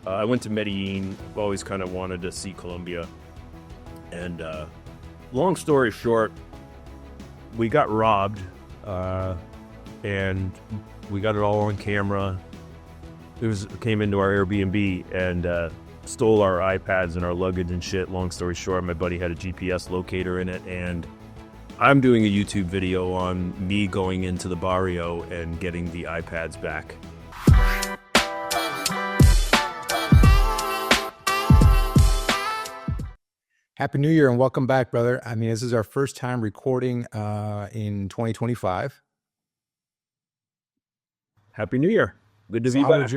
I went to Medellin. I've always kind of wanted to see Colombia. And long story short, we got robbed, and we got it all on camera. Came into our Airbnb and stole our iPads and our luggage and shit. Long story short, my buddy had a GPS locator in it, and I'm doing a YouTube video on me going into the barrio and getting the iPads back. Happy New Year and welcome back, brother. I mean, this is our first time recording in 2025. Happy New Year. Good to be back.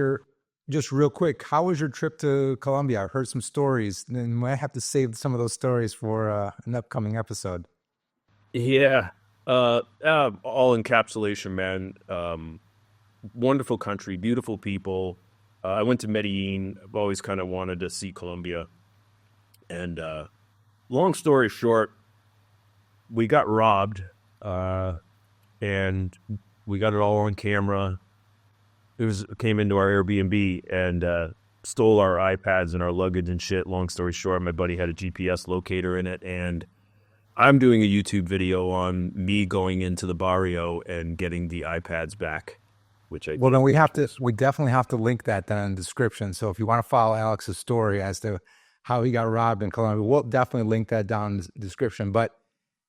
Just real quick, how was your trip to Colombia? I heard some stories, and I might have to save some of those stories for an upcoming episode. Yeah. All encapsulation, man. Wonderful country, beautiful people. I went to Medellin. I've always kind of wanted to see Colombia. And long story short, we got robbed, and we got it all on camera. Came into our Airbnb and stole our iPads and our luggage and shit. Long story short, my buddy had a GPS locator in it, and I'm doing a YouTube video on me going into the barrio and getting the iPads back. Well, then we definitely have to link that down in the description. So if you want to follow Alex's story as to how he got robbed in Colombia, we'll definitely link that down in the description. But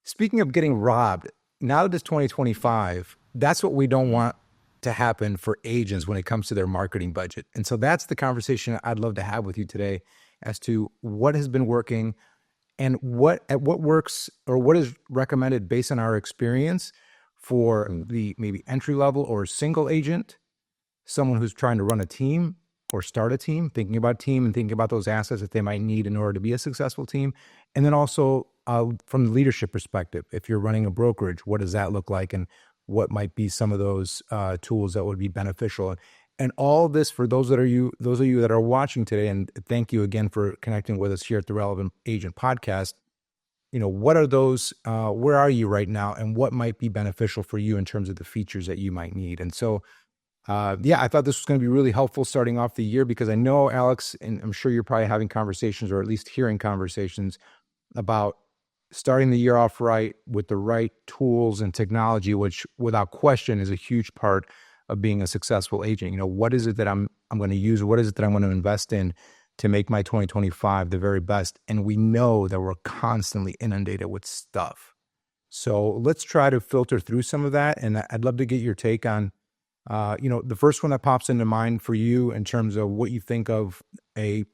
speaking of getting robbed, now that it's 2025, that's what we don't want to happen for agents when it comes to their marketing budget. And so that's the conversation I'd love to have with you today as to what has been working and what works or what is recommended based on our experience for the maybe entry level or single agent, someone who's trying to run a team or start a team, thinking about team and thinking about those assets that they might need in order to be a successful team. And then also from the leadership perspective, if you're running a brokerage, what does that look like? And what might be some of those tools that would be beneficial? And all this for those of you that are watching today, and thank you again for connecting with us here at the Relevant Agent Podcast. You know, what are those, where are you right now? And what might be beneficial for you in terms of the features that you might need? And so, I thought this was going to be really helpful starting off the year, because I know, Alex, and I'm sure you're probably having conversations or at least hearing conversations about starting the year off right with the right tools and technology, which without question is a huge part of being a successful agent. You know, what is it that I'm going to use? What is it that I'm going to invest in to make my 2025 the very best? And we know that we're constantly inundated with stuff. So let's try to filter through some of that. And I'd love to get your take on, the first one that pops into mind for you in terms of what you think of a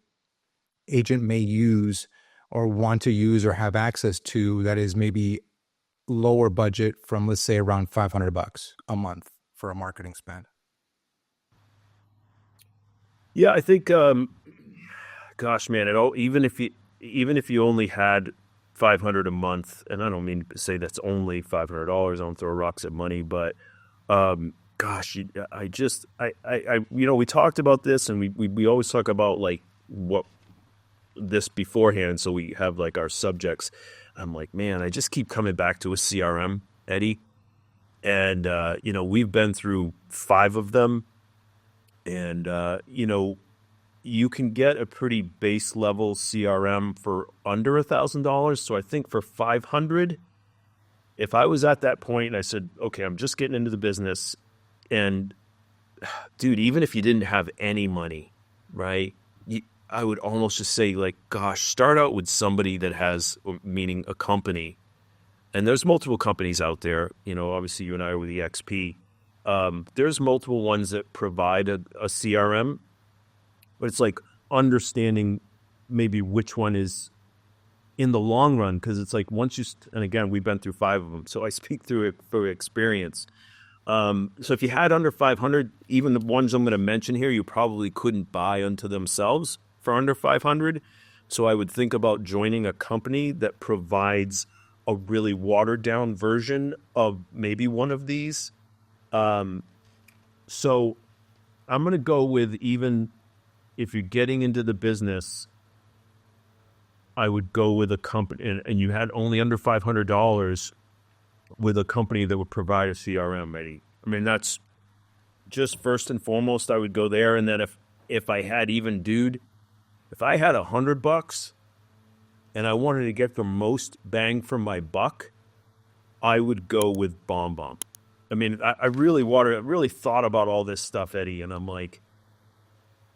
agent may use or want to use or have access to that is maybe lower budget from, let's say, around $500 a month for a marketing spend. Yeah, I think, gosh, man, even if you only had $500 a month, and I don't mean to say that's only $500. I don't throw rocks at money, but gosh, we talked about this, and we always talk about like what this beforehand, so we have like our subjects. I'm like, man, I just keep coming back to a CRM, Eddie, and we've been through 5 of them, and you can get a pretty base level CRM for under $1,000. So I think for $500, if I was at that point and I said, okay, I'm just getting into the business, and dude, even if you didn't have any money, right? I would almost just say, like, gosh, start out with somebody that has, meaning a company. And there's multiple companies out there. You know, obviously you and I are with EXP. There's multiple ones that provide a CRM, but it's like understanding maybe which one is in the long run. Because it's like once you, and again, we've been through 5 of them, so I speak through it for experience. So if you had under 500, even the ones I'm going to mention here, you probably couldn't buy unto themselves for under 500. So I would think about joining a company that provides a really watered down version of maybe one of these. So I'm going to go with, even if you're getting into the business, I would go with a company, and you had only under $500, with a company that would provide a CRM, Eddie. I mean, that's just first and foremost, I would go there. And then if I had even, dude, if I had $100 and I wanted to get the most bang for my buck, I would go with BombBomb. I mean, I really thought about all this stuff, Eddie, and I'm like,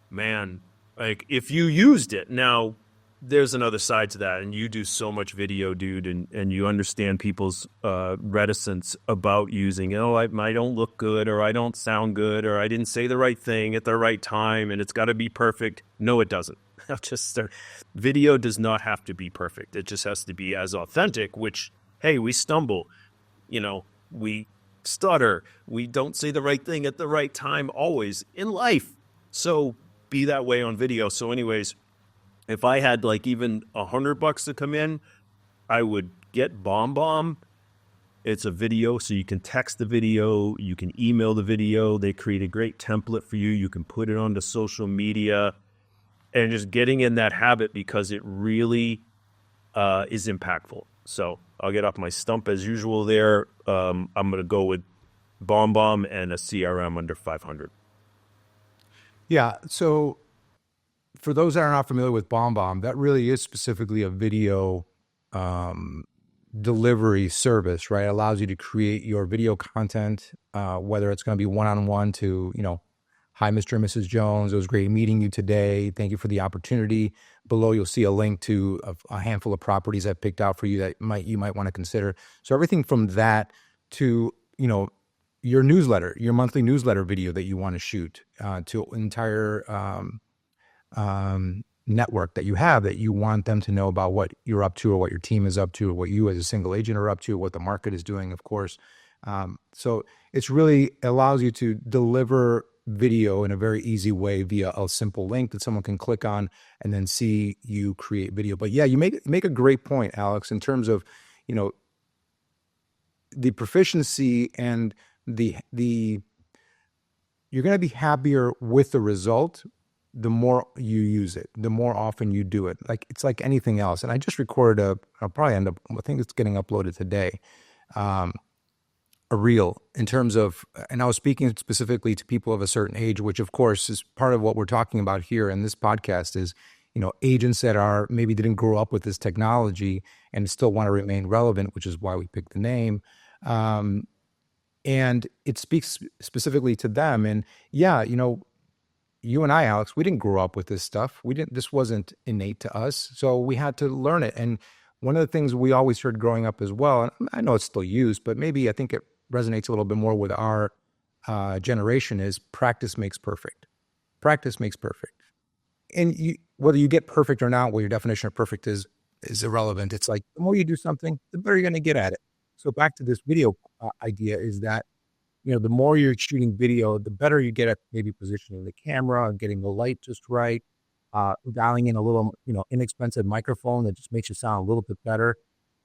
man, like if you used it now, there's another side to that, and you do so much video, dude, and you understand people's reticence about using it. Oh, I don't look good, or I don't sound good, or I didn't say the right thing at the right time, and it's got to be perfect. No, it doesn't. I'll just start. Video does not have to be perfect. It just has to be as authentic. Which, hey, we stumble, we stutter, we don't say the right thing at the right time always in life. So be that way on video. So, anyways, if I had like even $100 to come in, I would get BombBomb. It's a video, so you can text the video, you can email the video. They create a great template for you. You can put it onto social media, and just getting in that habit because it really is impactful. So I'll get off my stump as usual there. I'm going to go with BombBomb and a CRM under 500. Yeah. So for those that are not familiar with BombBomb, that really is specifically a video delivery service, right? It allows you to create your video content, whether it's going to be one-on-one to, hi, Mr. and Mrs. Jones. It was great meeting you today. Thank you for the opportunity. Below, you'll see a link to a handful of properties I've picked out for you that you might want to consider. So everything from that to, your newsletter, your monthly newsletter video that you want to shoot, to an entire network that you have that you want them to know about what you're up to or what your team is up to or what you as a single agent are up to, what the market is doing, of course. So it's really allows you to deliver video in a very easy way via a simple link that someone can click on and then see you create video. But yeah, you make a great point, Alex, in terms of, the proficiency and the you're going to be happier with the result the more you use it, the more often you do it. Like it's like anything else. And I just recorded I'll probably end up, I think it's getting uploaded today, a reel in terms of, and I was speaking specifically to people of a certain age, which of course is part of what we're talking about here in this podcast is, agents that are maybe didn't grow up with this technology and still want to remain relevant, which is why we picked the name. And it speaks specifically to them. And yeah, you and I, Alex, we didn't grow up with this stuff. This wasn't innate to us. So we had to learn it. And one of the things we always heard growing up as well, and I know it's still used, but maybe I think it resonates a little bit more with our generation is practice makes perfect. Practice makes perfect. And whether you get perfect or not, well, your definition of perfect is irrelevant. It's like the more you do something, the better you're going to get at it. So back to this video idea is that, the more you're shooting video, the better you get at maybe positioning the camera, getting the light just right, dialing in a little, inexpensive microphone that just makes you sound a little bit better.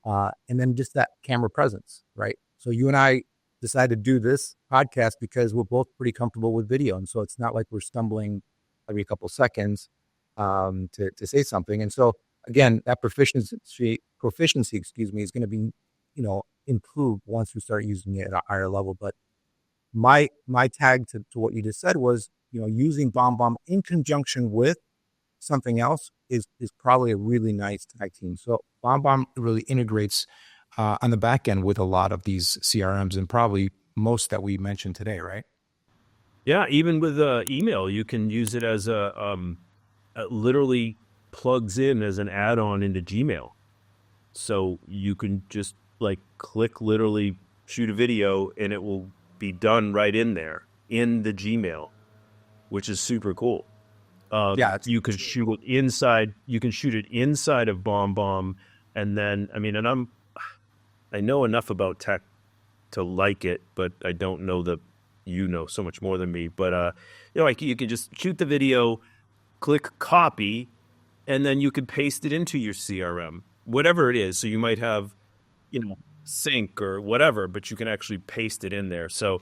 And then just that camera presence, right? So you and I decided to do this podcast because we're both pretty comfortable with video. And so it's not like we're stumbling every couple seconds to say something. And so again, that proficiency, is going to be, improved once we start using it at a higher level. But my tag to what you just said was, using BombBomb in conjunction with something else is probably a really nice tag team. So BombBomb really integrates on the back end with a lot of these CRMs and probably most that we mentioned today, right? Yeah, even with email, you can use it as literally plugs in as an add-on into Gmail. So you can just click, literally shoot a video, and it will be done right in there in the Gmail, which is super cool. You could shoot it inside. You can shoot it inside of BombBomb, and then I know enough about tech to like it, but I don't know so much more than me. But you can just shoot the video, click copy, and then you could paste it into your CRM, whatever it is. So you might have, sync or whatever, but you can actually paste it in there. So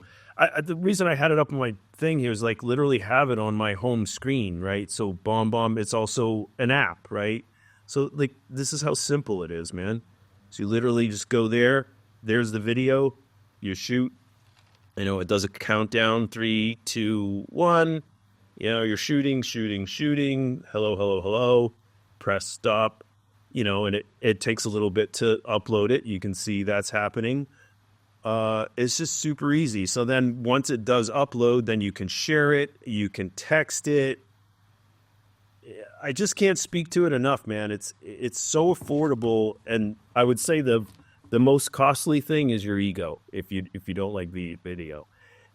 the reason I had it up on my thing here is literally have it on my home screen, right? So BombBomb, it's also an app, right? So this is how simple it is, man. So you literally just go there. There's the video. You shoot. It does a countdown, 3, 2, 1. You know, you're shooting. Hello, hello, hello. Press stop. You know, and it takes a little bit to upload it. You can see that's happening. It's just super easy. So then once it does upload, then you can share it. You can text it. I just can't speak to it enough, man. It's so affordable, and I would say the most costly thing is your ego. If you don't like the video,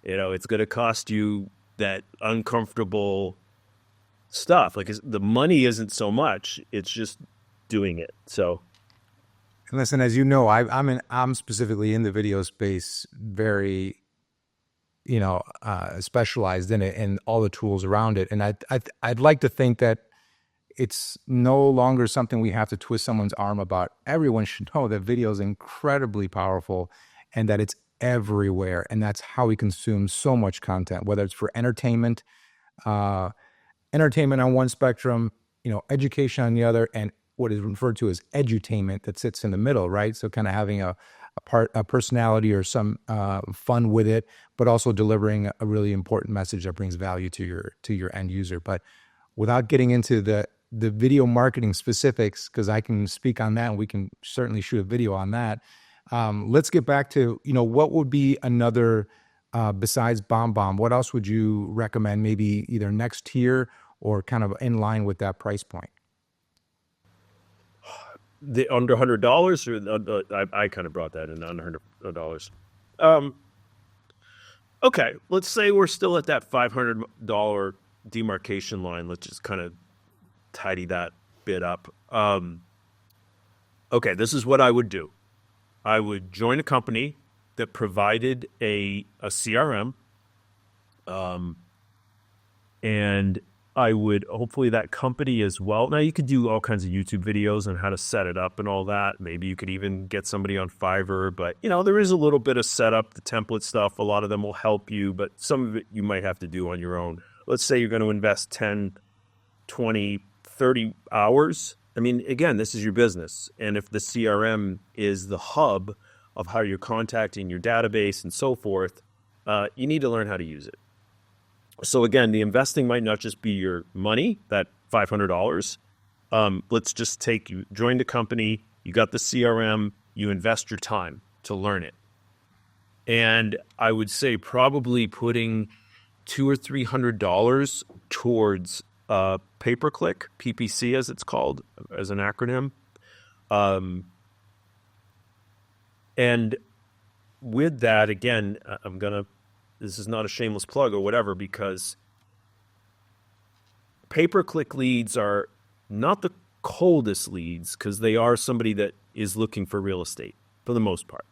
you know it's going to cost you that uncomfortable stuff. Like the money isn't so much; it's just doing it. So And listen, as you know, I'm specifically in the video space, very specialized in it and all the tools around it. And I'd like to think that it's no longer something we have to twist someone's arm about. Everyone should know that video is incredibly powerful and that it's everywhere. And that's how we consume so much content, whether it's for entertainment, uh, entertainment on one spectrum, education on the other, and what is referred to as edutainment that sits in the middle, right? So kind of having a personality or some fun with it, but also delivering a really important message that brings value to your end user. But without getting into the video marketing specifics, because I can speak on that and we can certainly shoot a video on that. Let's get back to, what would be another, besides BombBomb, what else would you recommend, maybe either next tier or kind of in line with that price point? the under $100, or I kind of brought that in under $100. Um, okay, let's say we're still at that $500 demarcation line. Let's just kind of tidy that bit up. Okay, this is what I would do. I would join a company that provided a CRM, and I would hopefully that company as well. Now you could do all kinds of YouTube videos on how to set it up and all that. Maybe you could even get somebody on Fiverr, but there is a little bit of setup, the template stuff. A lot of them will help you, but some of it you might have to do on your own. Let's say you're going to invest 10, 20, 30 hours. I mean, again, this is your business. And if the CRM is the hub of how you're contacting your database and so forth, you need to learn how to use it. So again, the investing might not just be your money, that $500. Let's just you joined a company, you got the CRM, you invest your time to learn it. And I would say probably putting $200 or $300 towards pay-per-click, PPC as it's called, as an acronym. And with that, again, this is not a shameless plug or whatever, because pay-per-click leads are not the coldest leads, because they are somebody that is looking for real estate for the most part.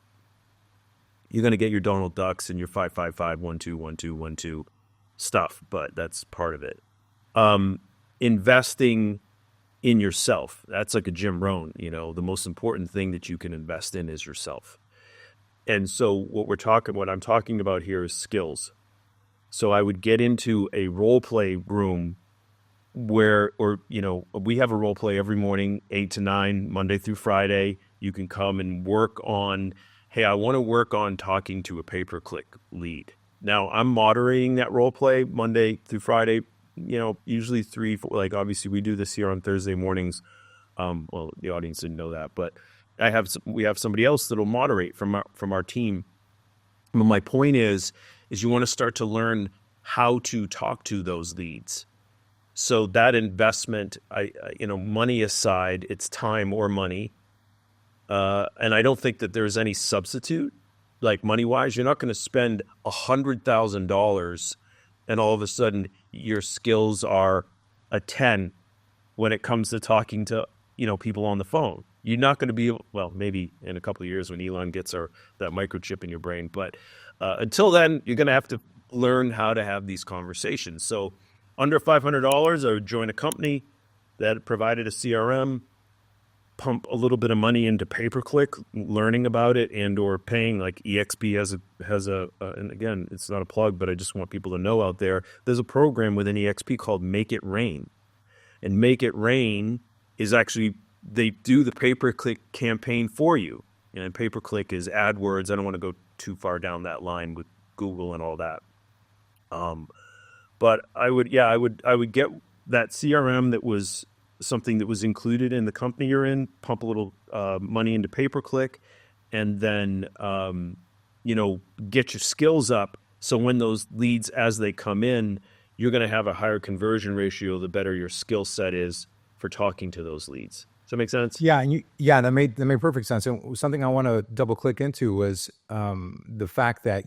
You're going to get your Donald Ducks and your 555 121212 stuff, but that's part of it. Investing in yourself, that's like a Jim Rohn. The most important thing that you can invest in is yourself. And so what I'm talking about here is skills. So I would get into a role play room we have a role play every morning, 8 to 9, Monday through Friday. You can come and work on, hey, I want to work on talking to a pay-per-click lead. Now I'm moderating that role play Monday through Friday, usually 3, 4, like obviously we do this here on Thursday mornings. Well, the audience didn't know that, but we have somebody else that'll moderate from our team. But my point is you want to start to learn how to talk to those leads. So that investment, money aside, it's time or money. And I don't think that there's any substitute, like money wise. You're not going to spend $100,000 and all of a sudden your skills are a 10 when it comes to talking to, people on the phone. You're not going to be, well, maybe in a couple of years when Elon gets that microchip in your brain. But until then, you're going to have to learn how to have these conversations. So under $500, I would join a company that provided a CRM, pump a little bit of money into pay-per-click, learning about it, and or paying. Like EXP has a and again, it's not a plug, but I just want people to know out there, there's a program within EXP called Make It Rain. And Make It Rain is actually, they do the pay-per-click campaign for you. And pay-per-click is AdWords. I don't want to go too far down that line with Google and all that. But I would get that CRM that was something that was included in the company you're in, pump a little money into pay per click, and then get your skills up. So when those leads, as they come in, you're going to have a higher conversion ratio the better your skill set is for talking to those leads. Does that make sense? Yeah, that made perfect sense. And something I want to double click into was the fact that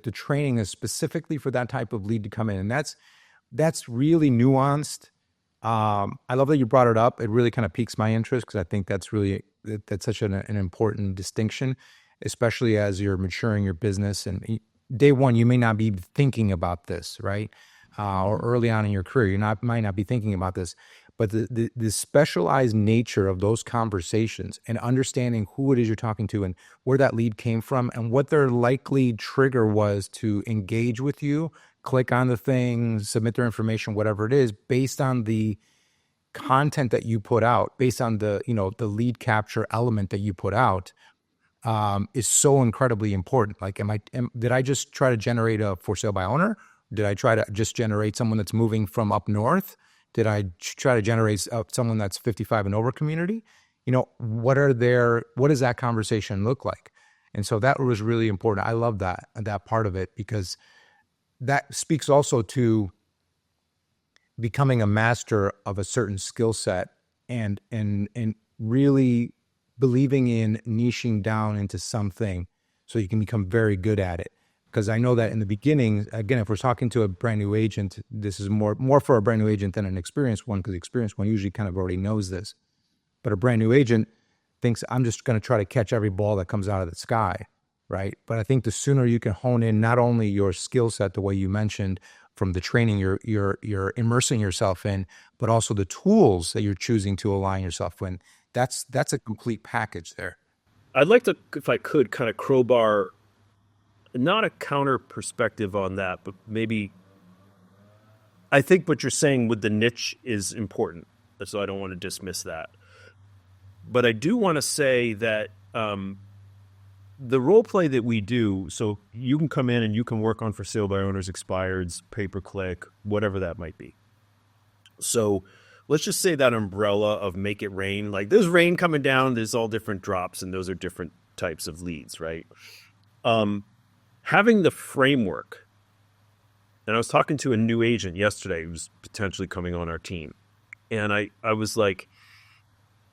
the training is specifically for that type of lead to come in, and that's really nuanced. I love that you brought it up. It really kind of piques my interest because I think that's such an important distinction, especially as you're maturing your business. And day one, you may not be thinking about this, right? Or early on in your career, might not be thinking about this. But the specialized nature of those conversations and understanding who it is you're talking to and where that lead came from and what their likely trigger was to engage with you, click on the thing, submit their information, whatever it is, based on the content that you put out, based on the lead capture element that you put out, is so incredibly important. Like, did I just try to generate a for sale by owner? Did I try to just generate someone that's moving from up north? Did I try to generate someone that's 55 and over community? What does that conversation look like? And so that was really important. I love that part of it because that speaks also to becoming a master of a certain skill set and really believing in niching down into something so you can become very good at it. Because I know that in the beginning, again, if we're talking to a brand new agent, this is more for a brand new agent than an experienced one, because the experienced one usually kind of already knows this. But a brand new agent thinks, I'm just going to try to catch every ball that comes out of the sky, right? But I think the sooner you can hone in not only your skill set, the way you mentioned, from the training you're immersing yourself in, but also the tools that you're choosing to align yourself in, that's a complete package there. I'd like to, if I could, kind of crowbar not a counter perspective on that, but maybe I think what you're saying with the niche is important. So I don't want to dismiss that. But I do want to say that the role play that we do, so you can come in and you can work on for sale by owners, expireds, pay per click, whatever that might be. So let's just say that umbrella of make it rain. Like there's rain coming down, there's all different drops, and those are different types of leads, right? Having the framework, and I was talking to a new agent yesterday who's potentially coming on our team, and I was like,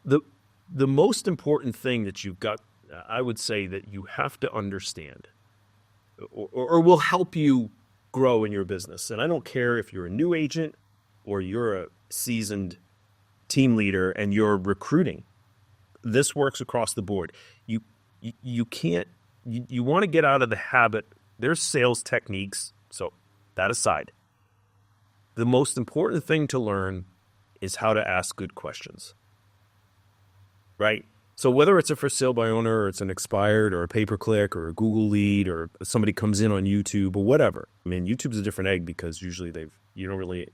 the most important thing that you've got, I would say that you have to understand, or will help you grow in your business. And I don't care if you're a new agent or you're a seasoned team leader and you're recruiting. This works across the board. You can't. You want to get out of the habit. There's sales techniques. So that aside, the most important thing to learn is how to ask good questions, right? So whether it's a for sale by owner or it's an expired or a pay-per-click or a Google lead or somebody comes in on YouTube or whatever. I mean, YouTube's a different egg because usually you don't really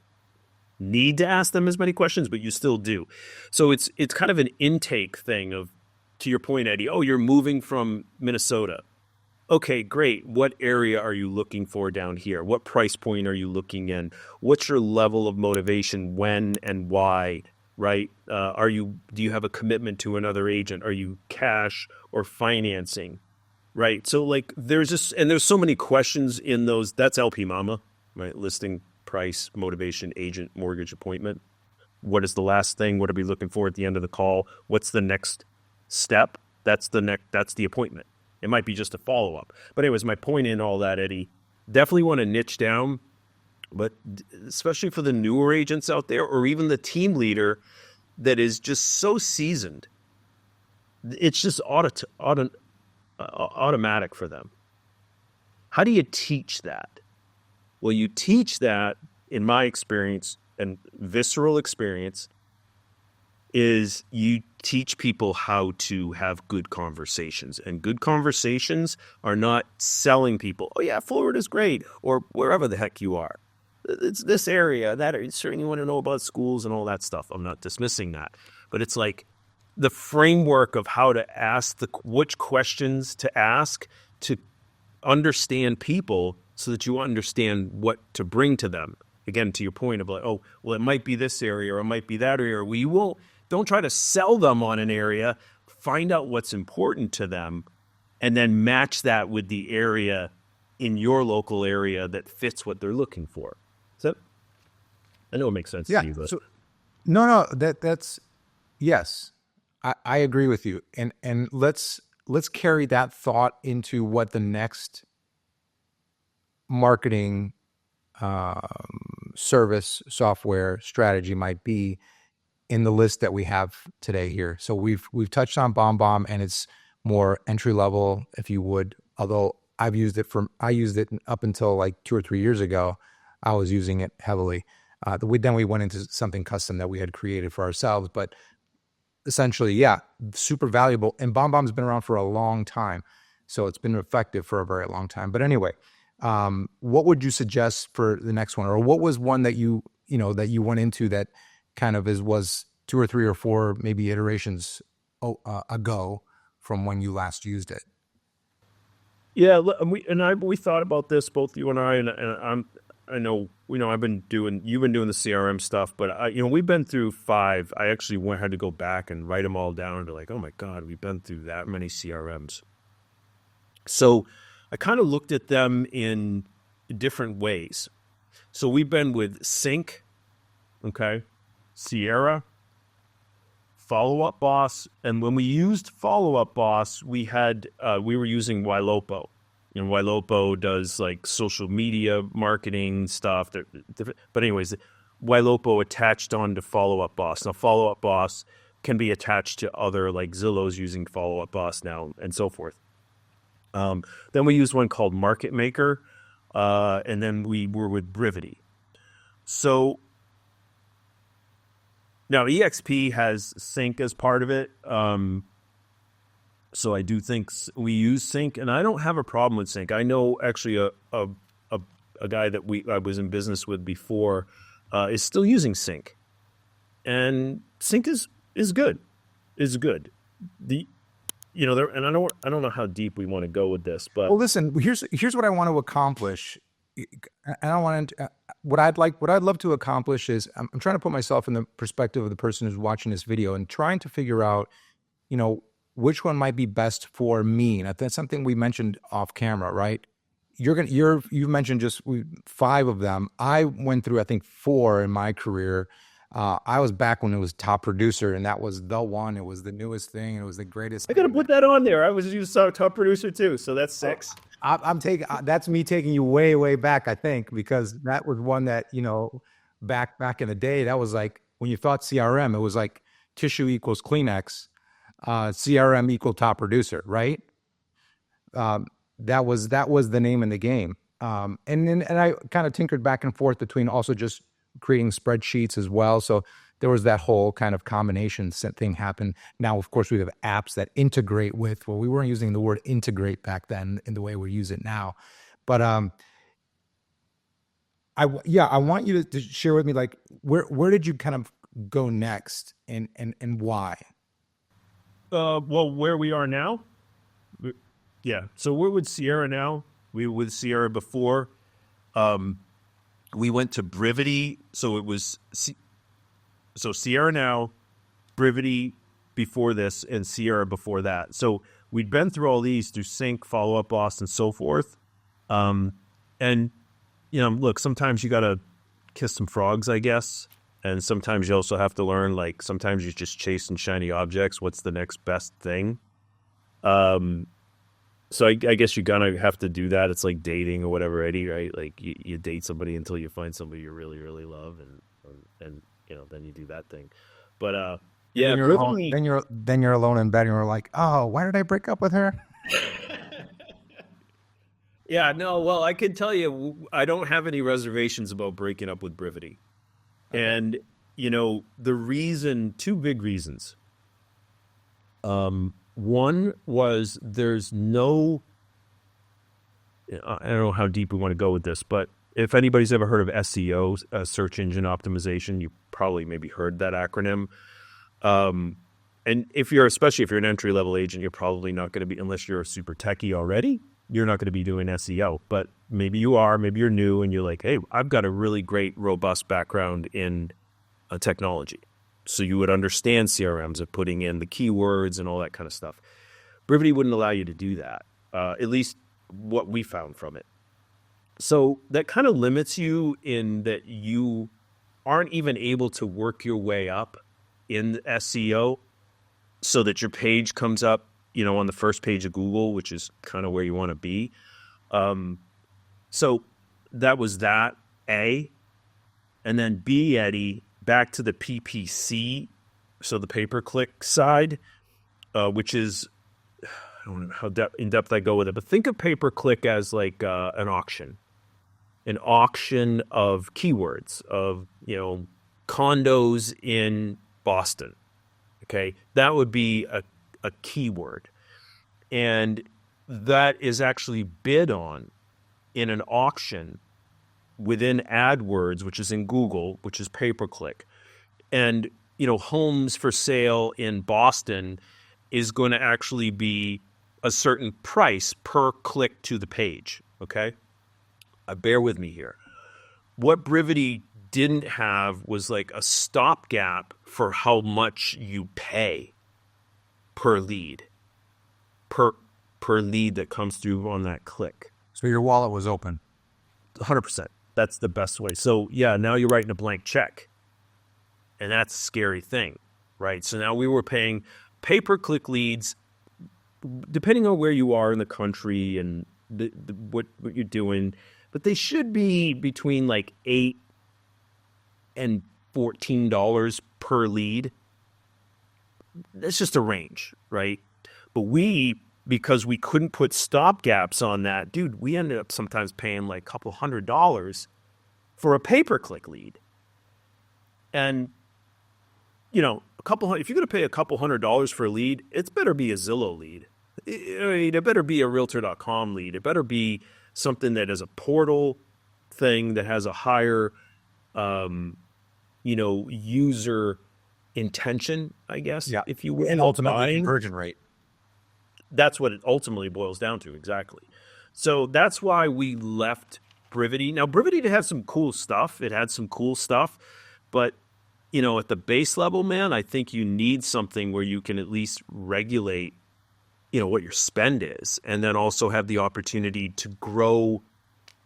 need to ask them as many questions, but you still do. So it's kind of an intake thing of, to your point, Eddie, oh, you're moving from Minnesota. Okay, great. What area are you looking for down here? What price point are you looking in? What's your level of motivation? When and why? Right? Do you have a commitment to another agent? Are you cash or financing? Right? So like there's so many questions in those. That's LP Mama, right? Listing, price, motivation, agent, mortgage, appointment. What is the last thing? What are we looking for at the end of the call? What's the next step? That's the appointment. It might be just a follow-up. But anyways, my point in all that, Eddie, definitely want to niche down, but especially for the newer agents out there or even the team leader that is just so seasoned, it's just automatic for them. How do you teach that? Well, you teach that, in my experience and visceral experience, is you teach people how to have good conversations. And good conversations are not selling people, oh yeah, Florida's great, or wherever the heck you are. It's this area, that area. Certainly you want to know about schools and all that stuff. I'm not dismissing that. But it's like the framework of how to ask which questions to ask to understand people so that you understand what to bring to them. Again, to your point of like, oh, well, it might be this area or it might be that area. We won't, don't try to sell them on an area. Find out what's important to them and then match that with the area in your local area that fits what they're looking for. So I know it makes sense Yeah. to you, but So no, that's yes, I agree with you, and let's carry that thought into what the next marketing service software strategy might be in the list that we have today here. So we've touched on BombBomb, and it's more entry level, if you would. Although I used it up until like 2 or 3 years ago. I was using it heavily. Then we went into something custom that we had created for ourselves, but essentially, yeah, super valuable. And BombBomb's been around for a long time, so it's been effective for a very long time. But anyway, what would you suggest for the next one, or what was one that you went into that kind of was 2 or 3 or 4 maybe iterations ago from when you last used it? yeah, we thought about this, both you and I, I know, you've been doing the CRM stuff, but we've been through 5. I actually had to go back and write them all down to like, oh my God, we've been through that many CRMs. So I kind of looked at them in different ways. So we've been with Sync, okay, Sierra, FollowUpBoss, and when we used FollowUpBoss, we were using Ylopo. Ylopo does like social media marketing stuff. But anyways, Ylopo attached onto FollowUpBoss. Now, FollowUpBoss can be attached to other, like Zillow's using FollowUpBoss now, and so forth. Then we used one called Market Maker, and then we were with Brivity. So now EXP has Sync as part of it. So I do think we use Sync, and I don't have a problem with Sync. I know actually a guy that I was in business with before is still using Sync, and Sync is good. Is good. And I don't know how deep we want to go with this, but Well, listen, here's what I want to accomplish. I don't want to. What I'd love to accomplish is I'm trying to put myself in the perspective of the person who's watching this video and trying to figure out, which one might be best for me. And that's something we mentioned off camera, right? You've mentioned just 5 of them. I went through, I think, 4 in my career. I was back when it was Top Producer, and that was the one. It was the newest thing. It was the greatest. I got to put that on there. I was using Top Producer too, so that's 6. I'm taking that's me taking you way, way back, I think, because that was one that, back in the day, that was like when you thought CRM, it was like tissue equals Kleenex, CRM equal Top Producer, right? That was the name in the game. And I kind of tinkered back and forth between also just creating spreadsheets as well. So there was that whole kind of combination thing happen. Now, of course, we have apps that integrate with, well, we weren't using the word integrate back then in the way we use it now. But I want you to share with me, like, where did you kind of go next and why? Well, where we are now? Yeah. So we're with Sierra now. We were with Sierra before. We went to Brivity. So it was Sierra now, Brivity before this, and Sierra before that. So we'd been through all these through Sync, FollowUpBoss, and so forth. And look, sometimes you got to kiss some frogs, I guess. And sometimes you also have to learn, like, sometimes you're just chasing shiny objects. What's the next best thing? So I guess you're going to have to do that. It's like dating or whatever, Eddie, right? Like you date somebody until you find somebody you really, really love. And then you do that thing. But, yeah. Then you're alone in bed and you're like, oh, why did I break up with her? Yeah, no, well, I can tell you, I don't have any reservations about breaking up with Brivity. Okay. And, the reason, 2 big reasons. One was there's no, I don't know how deep we want to go with this, but if anybody's ever heard of SEO, search engine optimization, you probably maybe heard that acronym. And especially if you're an entry-level agent, you're probably not going to be, unless you're a super techie already, you're not going to be doing SEO. But maybe you are, maybe you're new and you're like, hey, I've got a really great, robust background in technology. So you would understand CRMs of putting in the keywords and all that kind of stuff. Brivity wouldn't allow you to do that, at least what we found from it. So that kind of limits you in that you aren't even able to work your way up in SEO so that your page comes up, on the first page of Google, which is kind of where you want to be. So that was that, A. And then B, Eddie, back to the PPC, so the pay-per-click side, which is, I don't know how in depth I go with it, but think of pay-per-click as like an auction of keywords, of, condos in Boston. Okay. That would be a keyword. And that is actually bid on in an auction within AdWords, which is in Google, which is pay-per-click. And, homes for sale in Boston is going to actually be a certain price per click to the page. Okay. Bear with me here. What Brivity didn't have was like a stopgap for how much you pay per lead, per lead that comes through on that click. So your wallet was open. 100%. That's the best way. So yeah, now you're writing a blank check, and that's a scary thing, right? So now we were paying pay-per-click leads, depending on where you are in the country and what you're doing, but they should be between like $8 and $14 per lead. That's just a range, right? But because we couldn't put stopgaps on that, dude, we ended up sometimes paying like a couple $100 for a pay-per-click lead. And, if you're going to pay a couple $100 for a lead, it better be a Zillow lead. It better be a Realtor.com lead. It better be something that is a portal thing that has a higher, user intention, I guess, if you will. And ultimately conversion rate. That's what it ultimately boils down to, exactly. So that's why we left Brivity. Now, Brivity had some cool stuff. But, at the base level, man, I think you need something where you can at least regulate, what your spend is, and then also have the opportunity to grow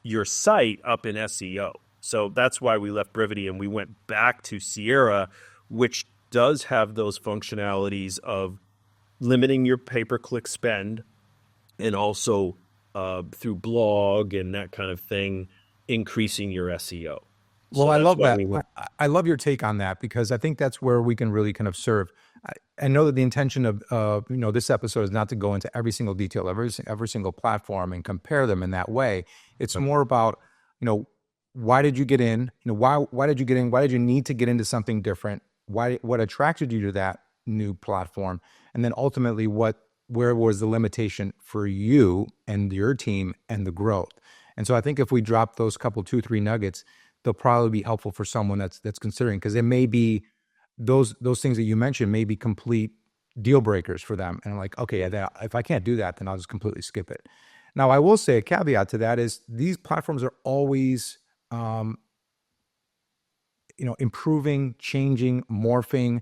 your site up in SEO. So that's why we left Brivity and we went back to Sierra, which does have those functionalities of limiting your pay-per-click spend, and also through blog and that kind of thing, increasing your SEO. Well, I love that. I love your take on that, because I think that's where we can really kind of serve. I know that the intention of this episode is not to go into every single detail, every single platform and compare them in that way. It's more about, why did you get in? Why did you get in? Why did you need to get into something different? What attracted you to that new platform? And then ultimately, where was the limitation for you and your team and the growth? And so I think if we drop those couple, 2-3 nuggets, they'll probably be helpful for someone that's considering, because it may be those things that you mentioned may be complete deal breakers for them. And I'm like, okay, if I can't do that, then I'll just completely skip it. Now, I will say a caveat to that is these platforms are always, improving, changing, morphing.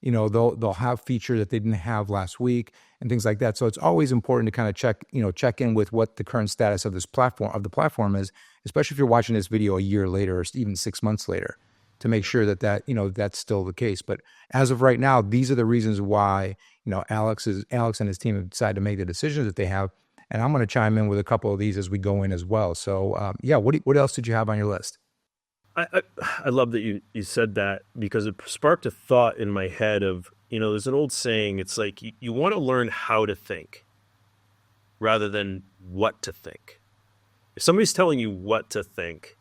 They'll have features that they didn't have last week and things like that. So it's always important to kind of check in with what the current status of the platform is, especially if you're watching this video a year later or even 6 months later, to make sure that that's still the case. But as of right now, these are the reasons why, Alex and his team have decided to make the decisions that they have. And I'm going to chime in with a couple of these as we go in as well. So what else did you have on your list? I love that you said that, because it sparked a thought in my head of, there's an old saying, it's like you want to learn how to think rather than what to think. If somebody's telling you what to think,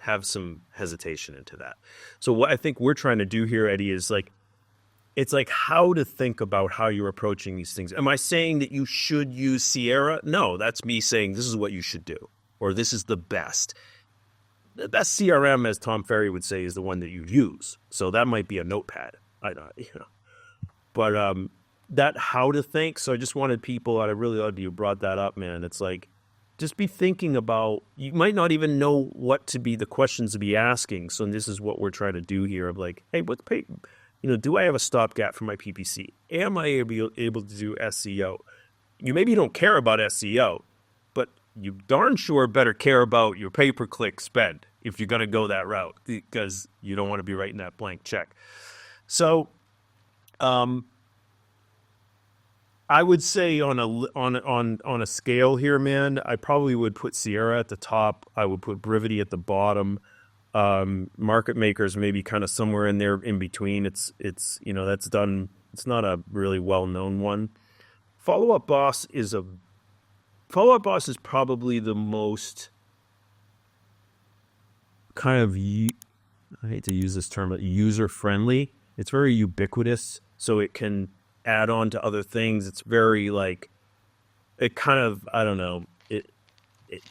have some hesitation into that. So what I think we're trying to do here, Eddie, is it's like how to think about how you're approaching these things. Am I saying that you should use Sierra? No, that's me saying this is what you should do, or this is the best. The best CRM, as Tom Ferry would say, is the one that you use. So that might be a notepad. But that how to think. So I just wanted people, I really loved you brought that up, man. It's like, just be thinking about, you might not even know what to be the questions to be asking. So this is what we're trying to do here of like, hey, do I have a stopgap for my PPC? Am I able to do SEO? You maybe don't care about SEO, but you darn sure better care about your pay-per-click spend if you're going to go that route, because you don't want to be writing that blank check. So, I would say on a scale here, man, I probably would put Sierra at the top. I would put Brivity at the bottom. Market makers maybe kind of somewhere in there in between. It's that's done. It's not a really well known one. FollowUpBoss is probably the most kind of, I hate to use this term, but user friendly. It's very ubiquitous, so it can add on to other things. It's very like, it kind of, I don't know, it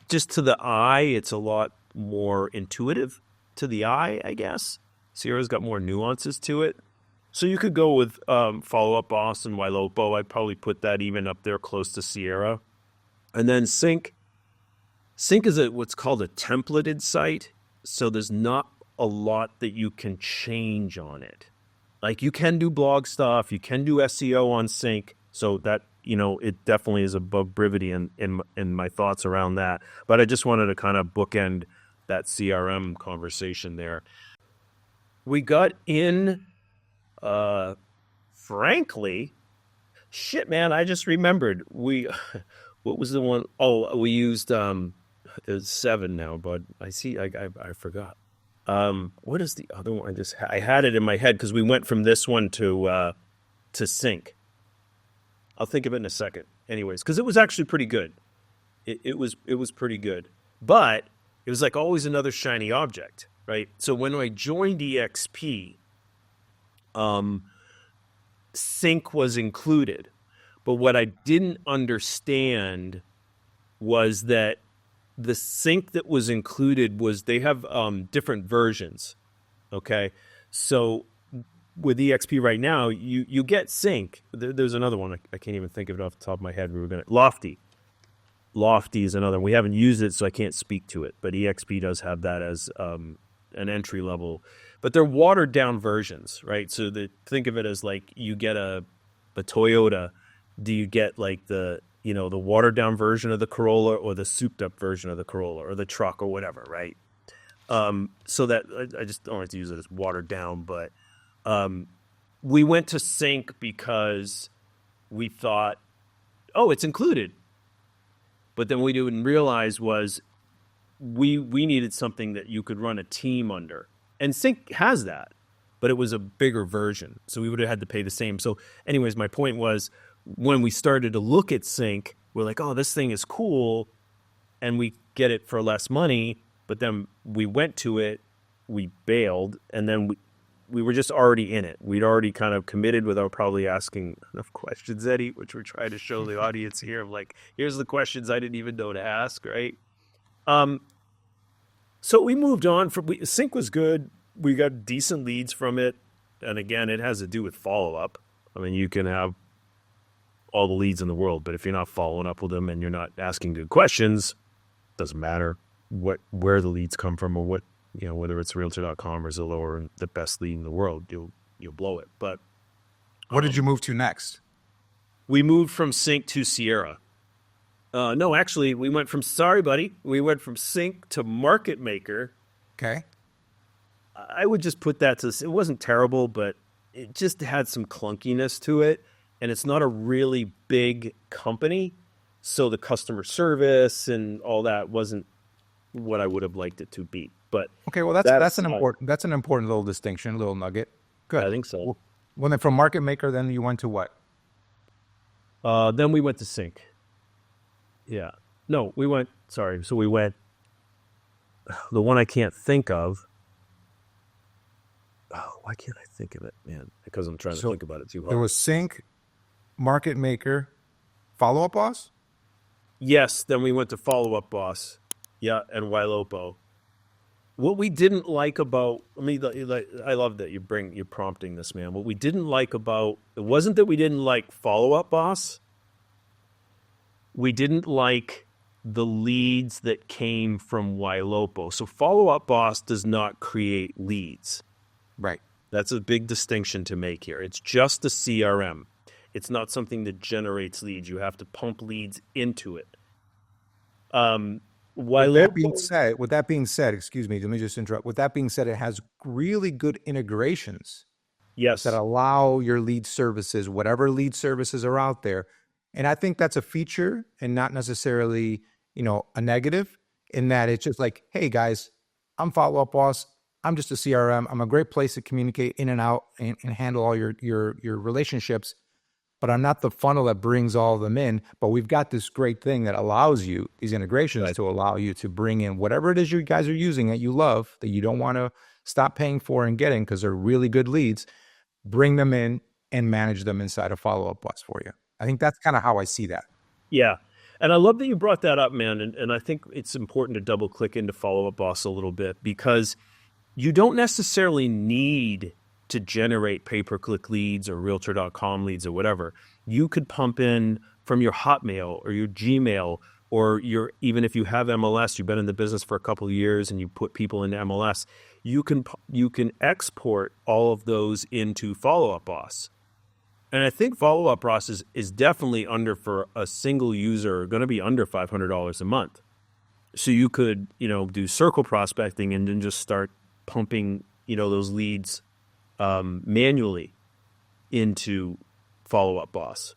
just to the eye, it's a lot more intuitive to the eye, I guess. Sierra's got more nuances to it. So you could go with FollowUpBoss and Ylopo. I'd probably put that even up there close to Sierra. And then Sync is what's called a templated site. So there's not a lot that you can change on it. Like, you can do blog stuff, you can do SEO on Sync, so that, it definitely is above Brivity in my thoughts around that. But I just wanted to kind of bookend that CRM conversation there. We got in, frankly, shit, man, I just remembered. what was the one? Oh, we used, it's 7 now, but I forgot. What is the other one? I had it in my head because we went from this one to Sync. I'll think of it in a second. Anyways, because it was actually pretty good. It was pretty good, but it was like always another shiny object, right? So when I joined EXP, Sync was included, but what I didn't understand was that the Sync that was included was, they have different versions. Okay, so with EXP right now, you get Sync. There's another one I can't even think of it off the top of my head. Lofty is another one. We haven't used it, so I can't speak to it. But EXP does have that as an entry level. But they're watered down versions, right? So think of it as like, you get a Toyota. Do you get like the watered down version of the Corolla, or the souped up version of the Corolla, or the truck, or whatever, right? So that, I just don't like to use it as watered down, but we went to Sync because we thought, oh, it's included. But then we didn't realize was we needed something that you could run a team under. And Sync has that, but it was a bigger version. So we would have had to pay the same. So anyways, my point was, when we started to look at Sync, we're like, oh, this thing is cool, and we get it for less money. But then we went to it, we bailed, and then we were just already in it. We'd already kind of committed without probably asking enough questions, Eddie, which we're trying to show the audience here. Of like, here's the questions I didn't even know to ask, right? So we moved on. Sync was good. We got decent leads from it. And again, it has to do with follow-up. I mean, you can have all the leads in the world, but if you're not following up with them and you're not asking good questions, doesn't matter where the leads come from, or what, whether it's realtor.com or Zillow or the best lead in the world, you'll blow it. But what did you move to next? We moved from Sync to Sierra. No, actually, we went from Sync to Market Maker. Okay. I would just put that it wasn't terrible, but it just had some clunkiness to it. And it's not a really big company, so the customer service and all that wasn't what I would have liked it to be. But okay, well, that's an important little distinction, little nugget. Good. I think so. Well, then from Market Maker, then you went to what? Then we went to Sync. Yeah. No, we went. Sorry. So we went. The one I can't think of. Oh, why can't I think of it, man? Because I'm trying to think about it too hard. There was Sync, Market Maker, FollowUpBoss? Yes, then we went to FollowUpBoss. Yeah, and Ylopo. What we didn't like about, I love that you're prompting this, man. What we didn't like about, it wasn't that we didn't like FollowUpBoss. We didn't like the leads that came from Ylopo. So Follow Up Boss does not create leads. Right. That's a big distinction to make here. It's just a CRM. It's not something that generates leads. You have to pump leads into it. Ylopo, With that being said, excuse me, let me just interrupt. With that being said, it has really good integrations that yes, allow your lead services, whatever lead services are out there. And I think that's a feature and not necessarily, a negative, in that it's just like, hey guys, I'm Follow Up Boss. I'm just a CRM. I'm a great place to communicate in and out and handle all your relationships, but I'm not the funnel that brings all of them in. But we've got this great thing that allows you, these integrations, right. to allow you to bring in whatever it is you guys are using that you love, that you don't want to stop paying for and getting because they're really good leads, bring them in and manage them inside of Follow Up Boss for you. I think that's kind of how I see that. Yeah. And I love that you brought that up, man. And I think it's important to double click into Follow Up Boss a little bit because you don't necessarily need to generate pay-per-click leads or realtor.com leads or whatever. You could pump in from your Hotmail or your Gmail or even if you have MLS, you've been in the business for a couple of years and you put people into MLS, you can export all of those into Follow Up Boss. And I think Follow Up Boss is definitely under, for a single user, going to be under $500 a month. So you could, do circle prospecting and then just start pumping, those leads manually into Follow Up Boss.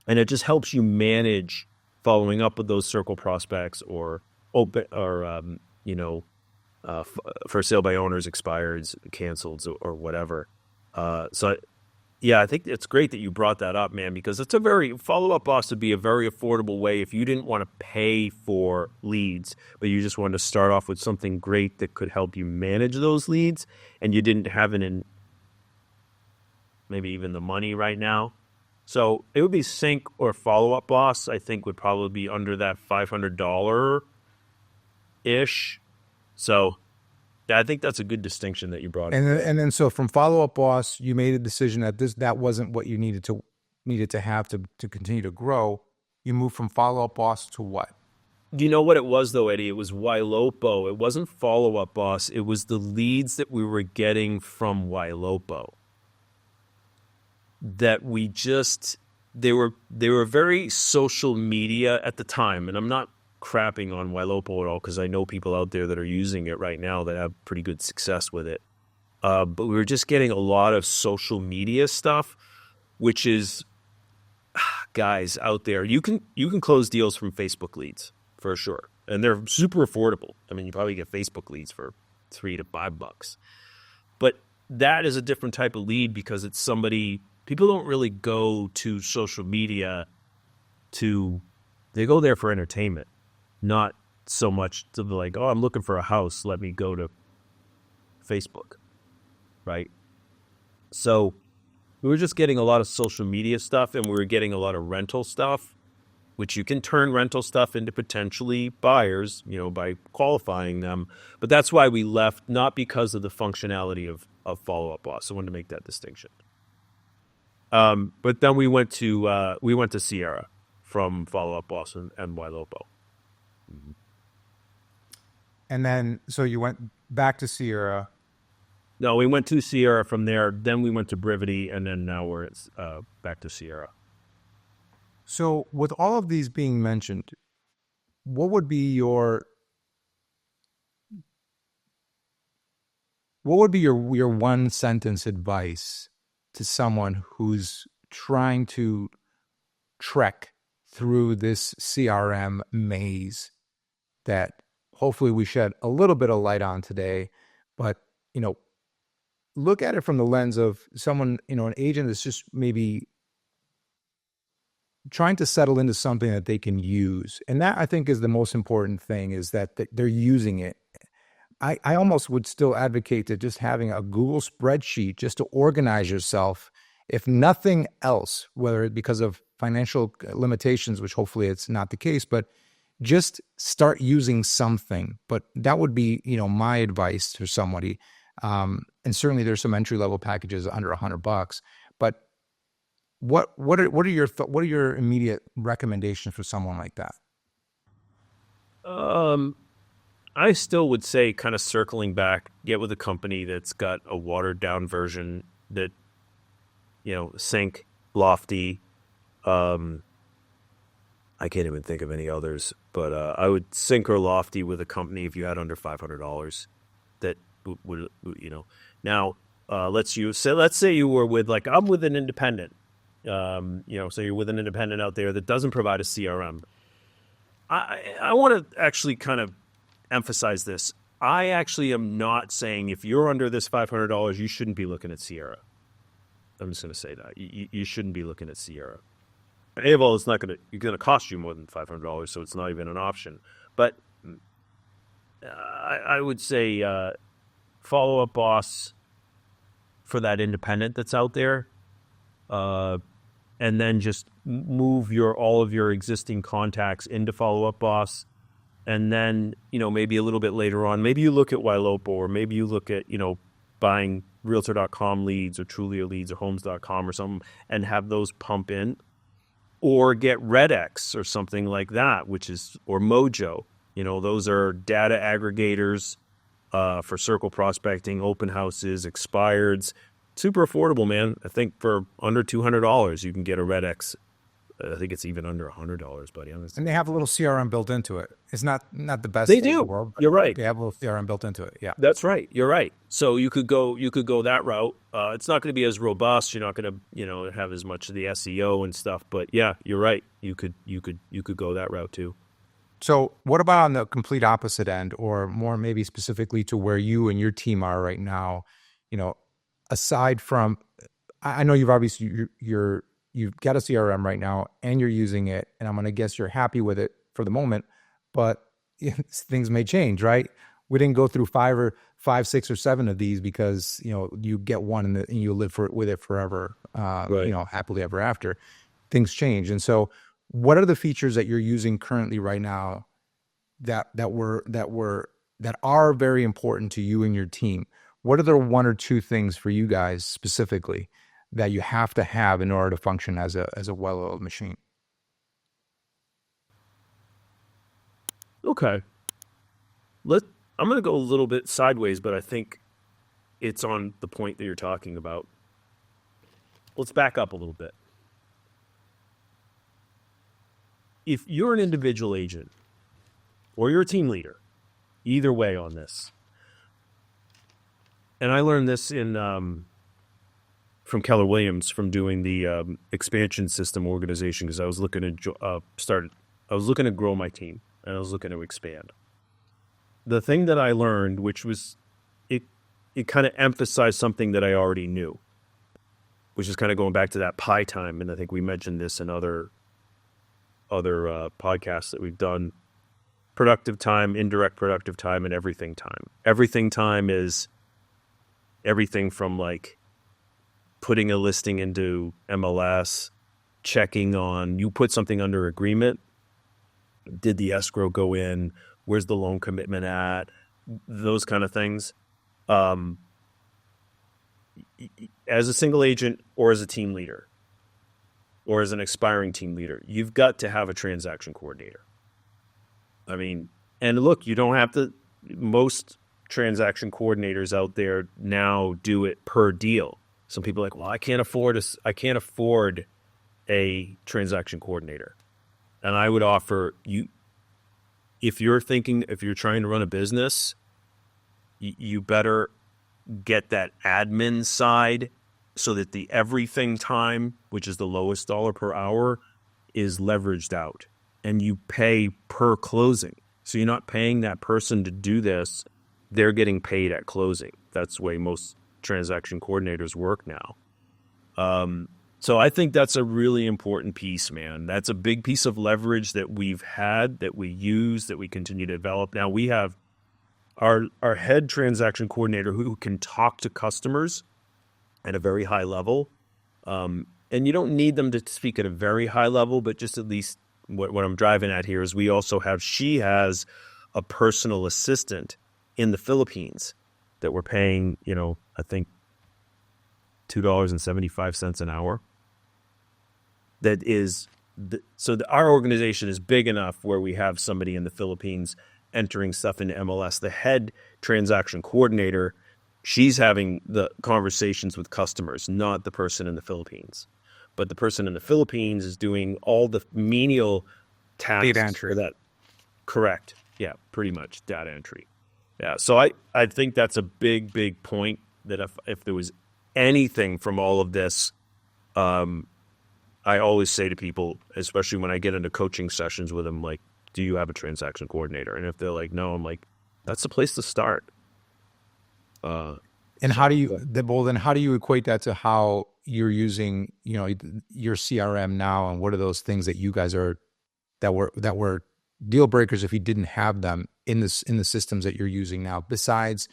And it just helps you manage following up with those circle prospects or open or, for sale by owners, expireds, canceled, or whatever. Yeah, I think it's great that you brought that up, man, because it's Follow Up Boss would be a very affordable way if you didn't want to pay for leads, but you just wanted to start off with something great that could help you manage those leads, and you didn't have it in maybe even the money right now. So it would be Sync or Follow Up Boss, I think would probably be under that $500-ish. So I think that's a good distinction that you brought up. And then so from Follow Up Boss, you made a decision that wasn't what you needed to have to continue to grow. You moved from Follow Up Boss to what? Do you know what it was, though, Eddie? It was Ylopo. It wasn't Follow Up Boss. It was the leads that we were getting from Ylopo. That they were very social media at the time. And I'm not crapping on Ylopo at all because I know people out there that are using it right now that have pretty good success with it. But we were just getting a lot of social media stuff, which is, guys out there, you can close deals from Facebook leads for sure, and they're super affordable. I mean, you probably get Facebook leads for $3 to $5, but that is a different type of lead because it's somebody. People don't really go to social media they go there for entertainment, not so much to be like, oh, I'm looking for a house, let me go to Facebook, right? So we were just getting a lot of social media stuff, and we were getting a lot of rental stuff, which you can turn rental stuff into potentially buyers, by qualifying them. But that's why we left, not because of the functionality of Follow Up Boss. I wanted to make that distinction. But then we went to Sierra from Follow Up Boss and Ylopo. Mm-hmm. And then, so you went back to Sierra. No, we went to Sierra from there. Then we went to Brivity, and then now we're back to Sierra. So with all of these being mentioned, what would be your one sentence advice to someone who's trying to trek through this CRM maze that hopefully we shed a little bit of light on today, but look at it from the lens of someone, an agent that's just maybe trying to settle into something that they can use. And that, I think, is the most important thing, is that they're using it. I almost would still advocate to just having a Google spreadsheet just to organize yourself, if nothing else, whether it's because of financial limitations, which hopefully it's not the case, but just start using something. But that would be, my advice to somebody. And certainly there's some entry-level packages under $100, but what are your immediate recommendations for someone like that? Um, I still would say, kind of circling back, get with a company that's got a watered down version that, Sync, Lofty. Um, I can't even think of any others, but I would Sync or Lofty with a company if you had under $500 that would. Now, let's say you were with, like, I'm with an independent. So you're with an independent out there that doesn't provide a CRM. I want to actually kind of emphasize this. I actually am not saying if you're under this $500, you shouldn't be looking at Sierra. I'm just going to say that you shouldn't be looking at Sierra. A of all, it's not going to cost you more than $500, so it's not even an option. But I would say follow up boss for that independent that's out there, and then just move all of your existing contacts into follow up boss. And then, maybe a little bit later on, maybe you look at Ylopo, or maybe you look at, buying realtor.com leads or Trulia leads or homes.com or something, and have those pump in, or get RedX or something like that, or Mojo. Those are data aggregators for circle prospecting, open houses, expireds. Super affordable, man. I think for under $200, you can get a RedX. I think it's even under $100, buddy. And they have a little CRM built into it. It's not the best They in the do. world. You're right. They have a little CRM built into it. Yeah, That's right. You're right. So you could go that route. It's not going to be as robust. You're not going to have as much of the SEO and stuff. But yeah, you're right. You could go that route too. So what about on the complete opposite end, or more maybe specifically to where you and your team are right now? Aside from, I know you've obviously you've got a CRM right now and you're using it, and I'm going to guess you're happy with it for the moment, but things may change, right? We didn't go through five, 6, or 7 of these because, you get one and you live with it forever, Right. happily ever after. Things change. And so what are the features that you're using currently right now that are very important to you and your team? What are the 1 or 2 things for you guys specifically that you have to have in order to function as a well-oiled machine? Okay. I'm going to go a little bit sideways, but I think it's on the point that you're talking about. Let's back up a little bit. If you're an individual agent or you're a team leader, either way on this, and I learned this from Keller Williams from doing the expansion system organization, because I was looking to grow my team and I was looking to expand. The thing that I learned, which was it kind of emphasized something that I already knew, which is kind of going back to that pie time, and I think we mentioned this in other podcasts that we've done. Productive time, indirect productive time, and everything time. Everything time is everything from, like, putting a listing into MLS, checking on, you put something under agreement. Did the escrow go in? Where's the loan commitment at? Those kind of things. As a single agent or as a team leader or as an expiring team leader, you've got to have a transaction coordinator. I mean, and look, you don't have to. Most transaction coordinators out there now do it per deal. Some people are like, well, I can't afford a transaction coordinator. And I would offer you, if you're trying to run a business, you better get that admin side so that the everything time, which is the lowest dollar per hour, is leveraged out, and you pay per closing. So you're not paying that person to do this. They're getting paid at closing. That's the way most transaction coordinators work now. So I think that's a really important piece, man. That's a big piece of leverage that we've had, that we use, that we continue to develop. Now we have our head transaction coordinator who can talk to customers at a very high level. And you don't need them to speak at a very high level, but just at least what I'm driving at here is she has a personal assistant in the Philippines that we're paying, I think $2.75 an hour. That is our organization is big enough where we have somebody in the Philippines entering stuff into MLS. The head transaction coordinator, she's having the conversations with customers, not the person in the Philippines. But the person in the Philippines is doing all the menial Data tasks for entry. that. Correct. Yeah, pretty much data entry. Yeah. So I think that's a big point, that if there was anything from all of this, I always say to people, especially when I get into coaching sessions with them, like, do you have a transaction coordinator? And if they're like, no, I'm like, that's the place to start. And So how do you, well, then how do you equate that to how you're using, your CRM now? And what are those things that you guys are, that were deal breakers if you didn't have them in the systems that you're using now, besides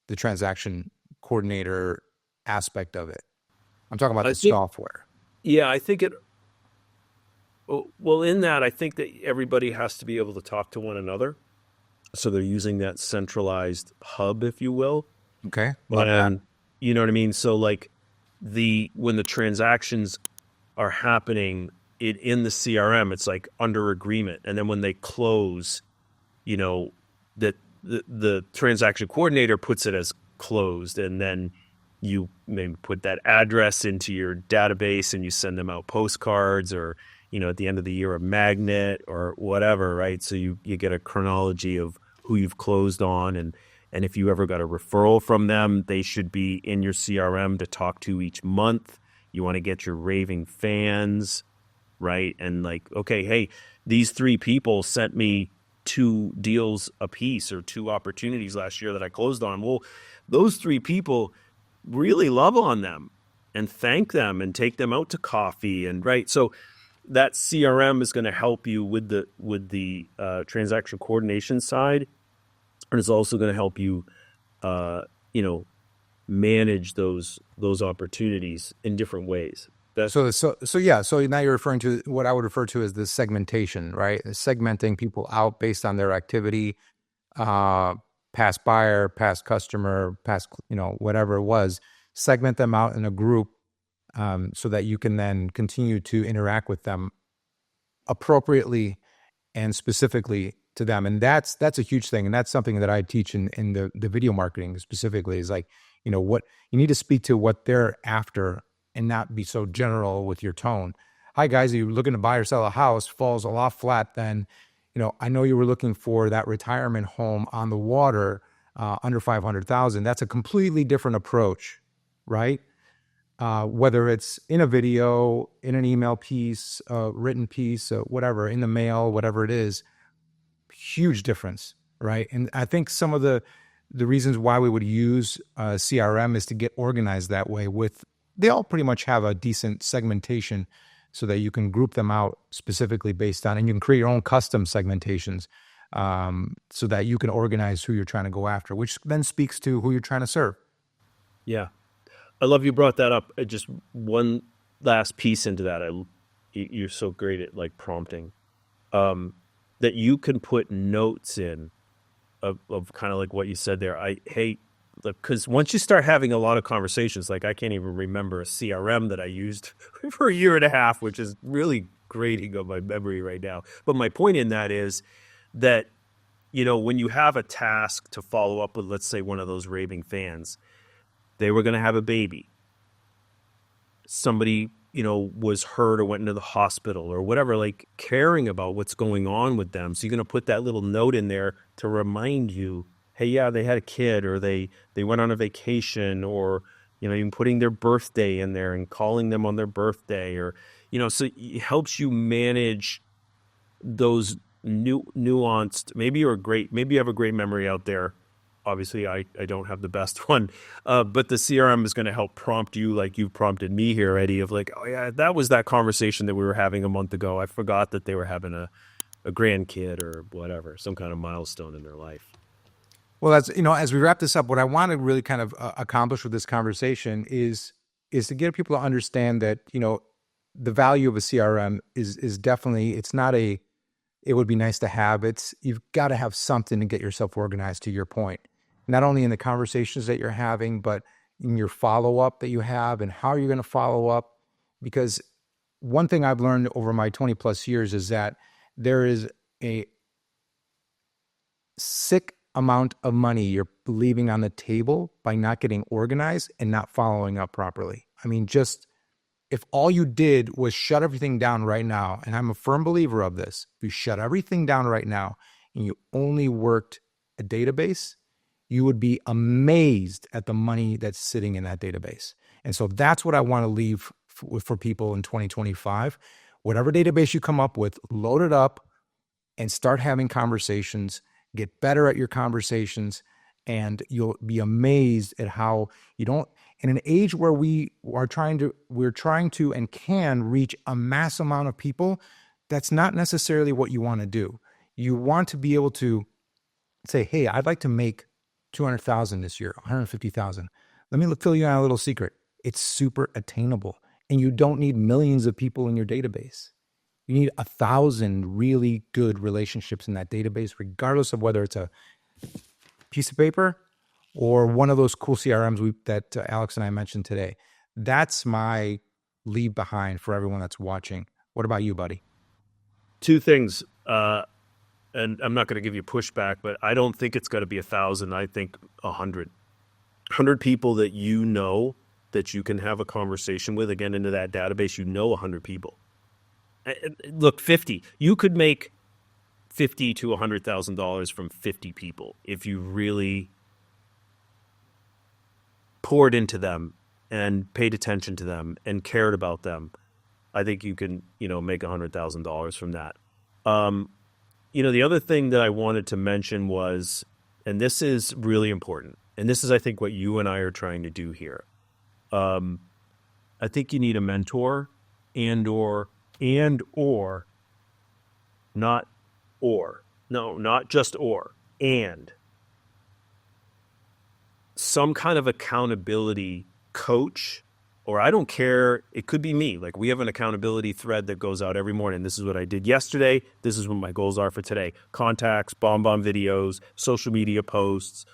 the transaction coordinator aspect of it? I'm talking about I the think, software. yeah, I think it, well, in that, I think that everybody has to be able to talk to one another. So they're using that centralized hub, if you will. Okay. Love that. And you know what I mean? So like when the transactions are happening in the CRM, it's like under agreement. And then when they close, you know, that the transaction coordinator puts it as closed, and then you maybe put that address into your database and you send them out postcards, or at the end of the year a magnet or whatever, right? So you get a chronology of who you've closed on, and if you ever got a referral from them, they should be in your CRM to talk to each month. You want to get your raving fans, right? And like, okay, hey, these 3 people sent me 2 deals a piece, or 2 opportunities last year that I closed on. Well, those 3 people really love on them and thank them and take them out to coffee, and right. So that CRM is going to help you with the transaction coordination side, and it's also going to help you, you know, manage those opportunities in different ways. So yeah. So now you're referring to what I would refer to as the segmentation, right? Segmenting people out based on their activity, past buyer, past customer, past, whatever it was. Segment them out in a group, so that you can then continue to interact with them appropriately and specifically to them. And that's a huge thing. And that's something that I teach in the video marketing specifically, is like, what you need to speak to what they're after and not be so general with your tone. Hi guys, are you looking to buy or sell a house? Falls a lot flat than, I know you were looking for that retirement home on the water, under 500,000. That's a completely different approach, right? Whether it's in a video, in an email piece, written piece, whatever, in the mail, whatever it is, huge difference, right? And I think some of the reasons why we would use CRM is to get organized that way. They all pretty much have a decent segmentation, so that you can group them out specifically based on, and you can create your own custom segmentations, so that you can organize who you're trying to go after, which then speaks to who you're trying to serve. Yeah, I love you brought that up. Just one last piece into that. You're so great at like prompting, that you can put notes in of kind of like what you said there. Because once you start having a lot of conversations, like I can't even remember a CRM that I used for a year and a half, which is really grating on my memory right now. But my point in that is that, when you have a task to follow up with, let's say one of those raving fans, they were going to have a baby. Somebody, was hurt or went into the hospital or whatever, like caring about what's going on with them. So you're going to put that little note in there to remind you, hey, yeah, they had a kid, or they went on a vacation, or, even putting their birthday in there and calling them on their birthday, or, so it helps you manage those nuanced, maybe you have a great memory out there. Obviously, I don't have the best one, but the CRM is going to help prompt you, like you prompted me here, Eddie, of like, oh yeah, that was that conversation that we were having a month ago. I forgot that they were having a grandkid or whatever, some kind of milestone in their life. Well, as we wrap this up, what I want to really kind of accomplish with this conversation is to get people to understand that, the value of a CRM is definitely, it's not it would be nice to have. You've got to have something to get yourself organized, to your point, not only in the conversations that you're having, but in your follow-up that you have and how you're going to follow up. Because one thing I've learned over my 20 plus years is that there is a sick amount of money you're leaving on the table by not getting organized and not following up properly. I mean, just if all you did was shut everything down right now, and I'm a firm believer of this, if you shut everything down right now and you only worked a database, you would be amazed at the money that's sitting in that database. And so that's what I want to leave for people in 2025. Whatever database you come up with, load it up and start having conversations, get better at your conversations, and you'll be amazed at how you don't, in an age where we're trying to and can reach a mass amount of people, that's not necessarily what you want to do. You want to be able to say, hey, I'd like to make 200,000 this year, 150,000. Let me fill you in a little secret. It's super attainable, and you don't need millions of people in your database. You need 1,000 really good relationships in that database, regardless of whether it's a piece of paper or one of those cool CRMs that Alex and I mentioned today. That's my leave behind for everyone that's watching. What about you, buddy? Two things, and I'm not going to give you pushback, but I don't think it's got to be 1,000. I think 100. 100 people that you know that you can have a conversation with, again, into that database, 100 people. Look, 50. You could make $50,000 to $100,000 from 50 people if you really poured into them and paid attention to them and cared about them. I think you can, make $100,000 from that. The other thing that I wanted to mention was, and this is really important, and this is, I think, what you and I are trying to do here. I think you need a mentor not just and some kind of accountability coach, or I don't care, it could be me. Like, we have an accountability thread that goes out every morning. This is what I did yesterday. This is what my goals are for today. Contacts, BombBomb videos, social media posts,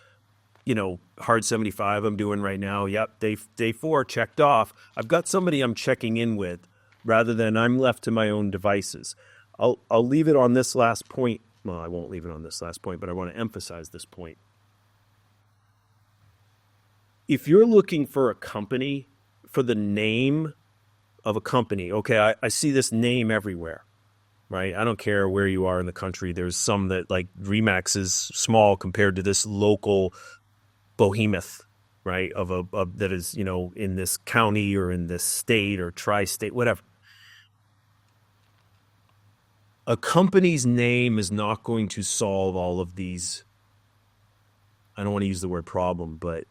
hard 75 I'm doing right now. Yep, day 4 checked off. I've got somebody I'm checking in with rather than I'm left to my own devices. I'll leave it on this last point. Well, I won't leave it on this last point, but I want to emphasize this point. If you're looking for a company, for the name of a company, okay, I see this name everywhere, right? I don't care where you are in the country. There's some that, like, Remax is small compared to this local behemoth, right? That is, in this county or in this state or tri-state, whatever. A company's name is not going to solve all of these. I don't want to use the word problem, but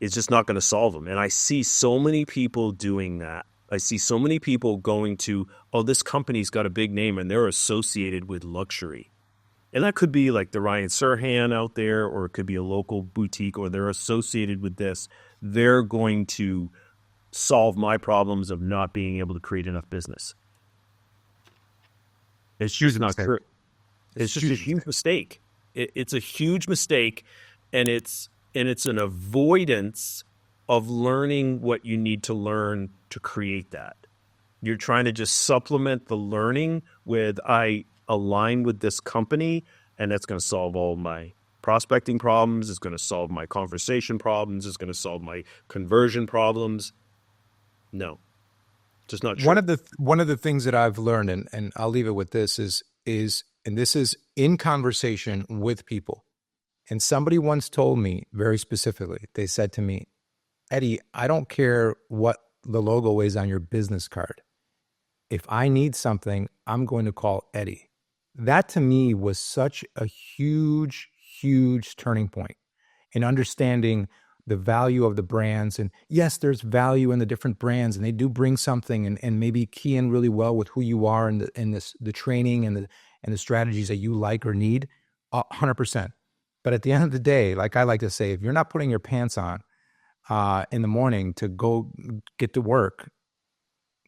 it's just not going to solve them. And I see so many people doing that. I see so many people going to, this company's got a big name and they're associated with luxury. And that could be like the Ryan Serhant out there, or it could be a local boutique, or they're associated with this. They're going to solve my problems of not being able to create enough business. It's just not true. It's just a huge mistake. It's a huge mistake, and it's an avoidance of learning what you need to learn to create that. You're trying to just supplement the learning with, I align with this company, and that's going to solve all my prospecting problems. It's going to solve my conversation problems. It's going to solve my conversion problems. No. Just not true. One of the things that I've learned, and I'll leave it with this, is and this is in conversation with people. And somebody once told me very specifically, they said to me, Eddie, I don't care what the logo is on your business card. If I need something, I'm going to call Eddie. That to me was such a huge, huge turning point in understanding the value of the brands. And yes, there's value in the different brands, and they do bring something and maybe key in really well with who you are and the training and the strategies that you like or need, 100%. But at the end of the day, like I like to say, if you're not putting your pants on in the morning to go get to work,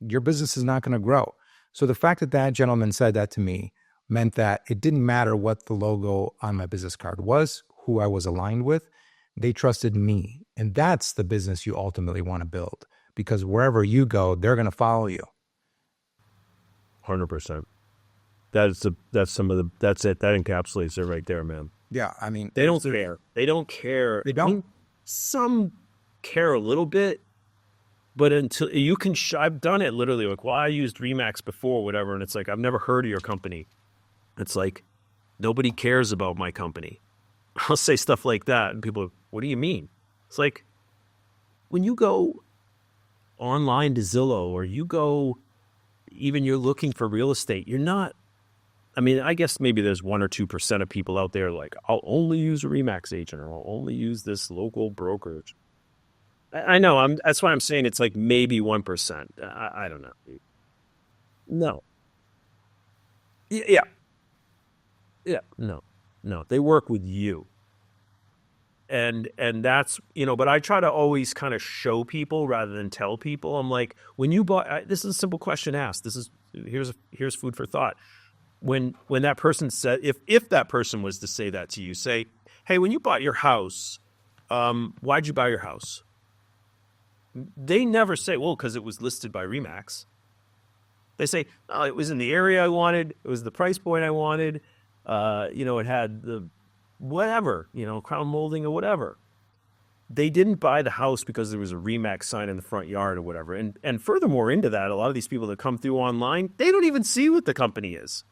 your business is not going to grow. So the fact that that gentleman said that to me meant that it didn't matter what the logo on my business card was, who I was aligned with. They trusted me. And that's the business you ultimately want to build, because wherever you go, they're going to follow you. 100%. That's some of the that's it. That encapsulates it right there, man. Yeah, I mean, They don't care. They don't care. they I don't. mean, some care a little bit, but until you can, I've done it literally. Like, well, I used Remax before, whatever, and it's like I've never heard of your company. It's like nobody cares about my company. I'll say stuff like that, and people, are, what do you mean? It's like when you go online to Zillow or you go, even you're looking for real estate, you're not. I mean, I guess maybe there's 1 or 2% of people out there like, I'll only use a Remax agent or I'll only use this local brokerage. I know. That's why I'm saying it's like maybe 1%. I don't know. No. Yeah. Yeah. No. No. They work with you. And that's, but I try to always kind of show people rather than tell people. I'm like, when you bought, this is a simple question asked. Here's food for thought. When that person said, if that person was to say that to you, say, hey, when you bought your house, why'd you buy your house? They never say, well, because it was listed by Remax. They say, oh, it was in the area I wanted. It was the price point I wanted. It had the whatever, crown molding or whatever. They didn't buy the house because there was a Remax sign in the front yard or whatever. And furthermore into that, a lot of these people that come through online, they don't even see what the company is.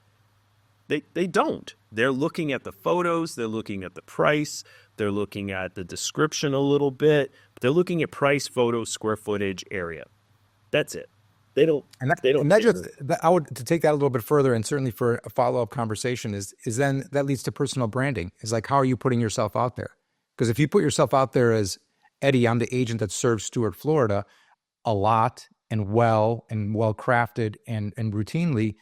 They don't. They're looking at the photos. They're looking at the price. They're looking at the description a little bit. But they're looking at price, photos, square footage, area. That's it. They don't. They don't. I would to take that a little bit further, and certainly for a follow-up conversation is then that leads to personal branding. Is like, how are you putting yourself out there? Because if you put yourself out there as Eddie, I'm the agent that serves Stuart, Florida, a lot and well crafted and routinely,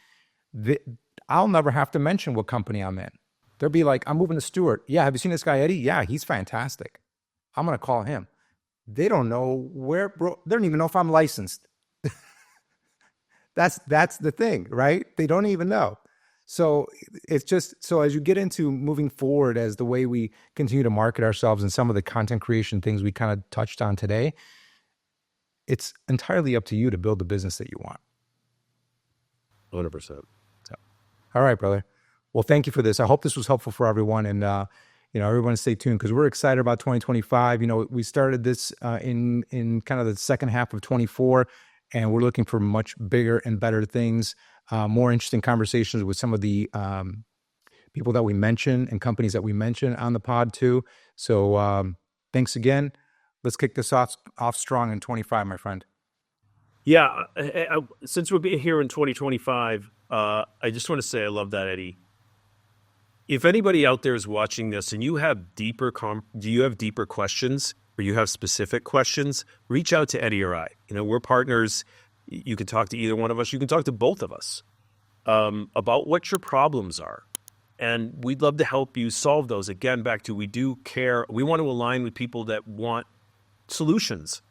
I'll never have to mention what company I'm in. They'll be like, I'm moving to Stuart. Yeah, have you seen this guy, Eddie? Yeah, he's fantastic. I'm going to call him. They don't know where, bro. They don't even know if I'm licensed. That's the thing, right? They don't even know. So it's just, so as you get into moving forward, as the way we continue to market ourselves and some of the content creation things we kind of touched on today, it's entirely up to you to build the business that you want. 100%. So, all right, brother. Well, thank you for this. I hope this was helpful for everyone. And, everyone stay tuned because we're excited about 2025. We started this in kind of the second half of 24, and we're looking for much bigger and better things, more interesting conversations with some of the people that we mention and companies that we mention on the pod too. So thanks again. Let's kick this off strong in 25, my friend. Yeah. Since we're being here in 2025, I just want to say I love that, Eddie. If anybody out there is watching this and you have deeper questions or you have specific questions, reach out to Eddie or I. We're partners. You can talk to either one of us. You can talk to both of us about what your problems are. And we'd love to help you solve those. Again, back to we do care. We want to align with people that want solutions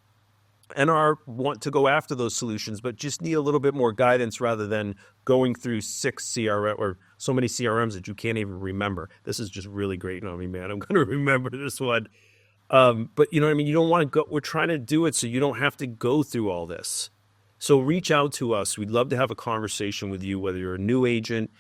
and want to go after those solutions, but just need a little bit more guidance rather than going through 6 CRM or so many CRMs that you can't even remember. This is just really great. Man, I'm going to remember this one. But you know what I mean? You don't want to go, we're trying to do it so you don't have to go through all this. So reach out to us. We'd love to have a conversation with you, whether you're a new agent,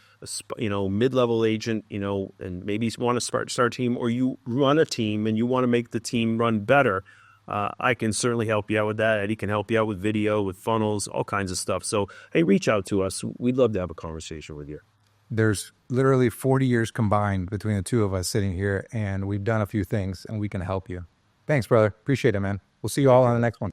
mid-level agent, and maybe you want to start a team, or you run a team and you want to make the team run better. I can certainly help you out with that. Eddie can help you out with video, with funnels, all kinds of stuff. So, hey, reach out to us. We'd love to have a conversation with you. There's literally 40 years combined between the two of us sitting here, and we've done a few things, and we can help you. Thanks, brother. Appreciate it, man. We'll see you all on the next one.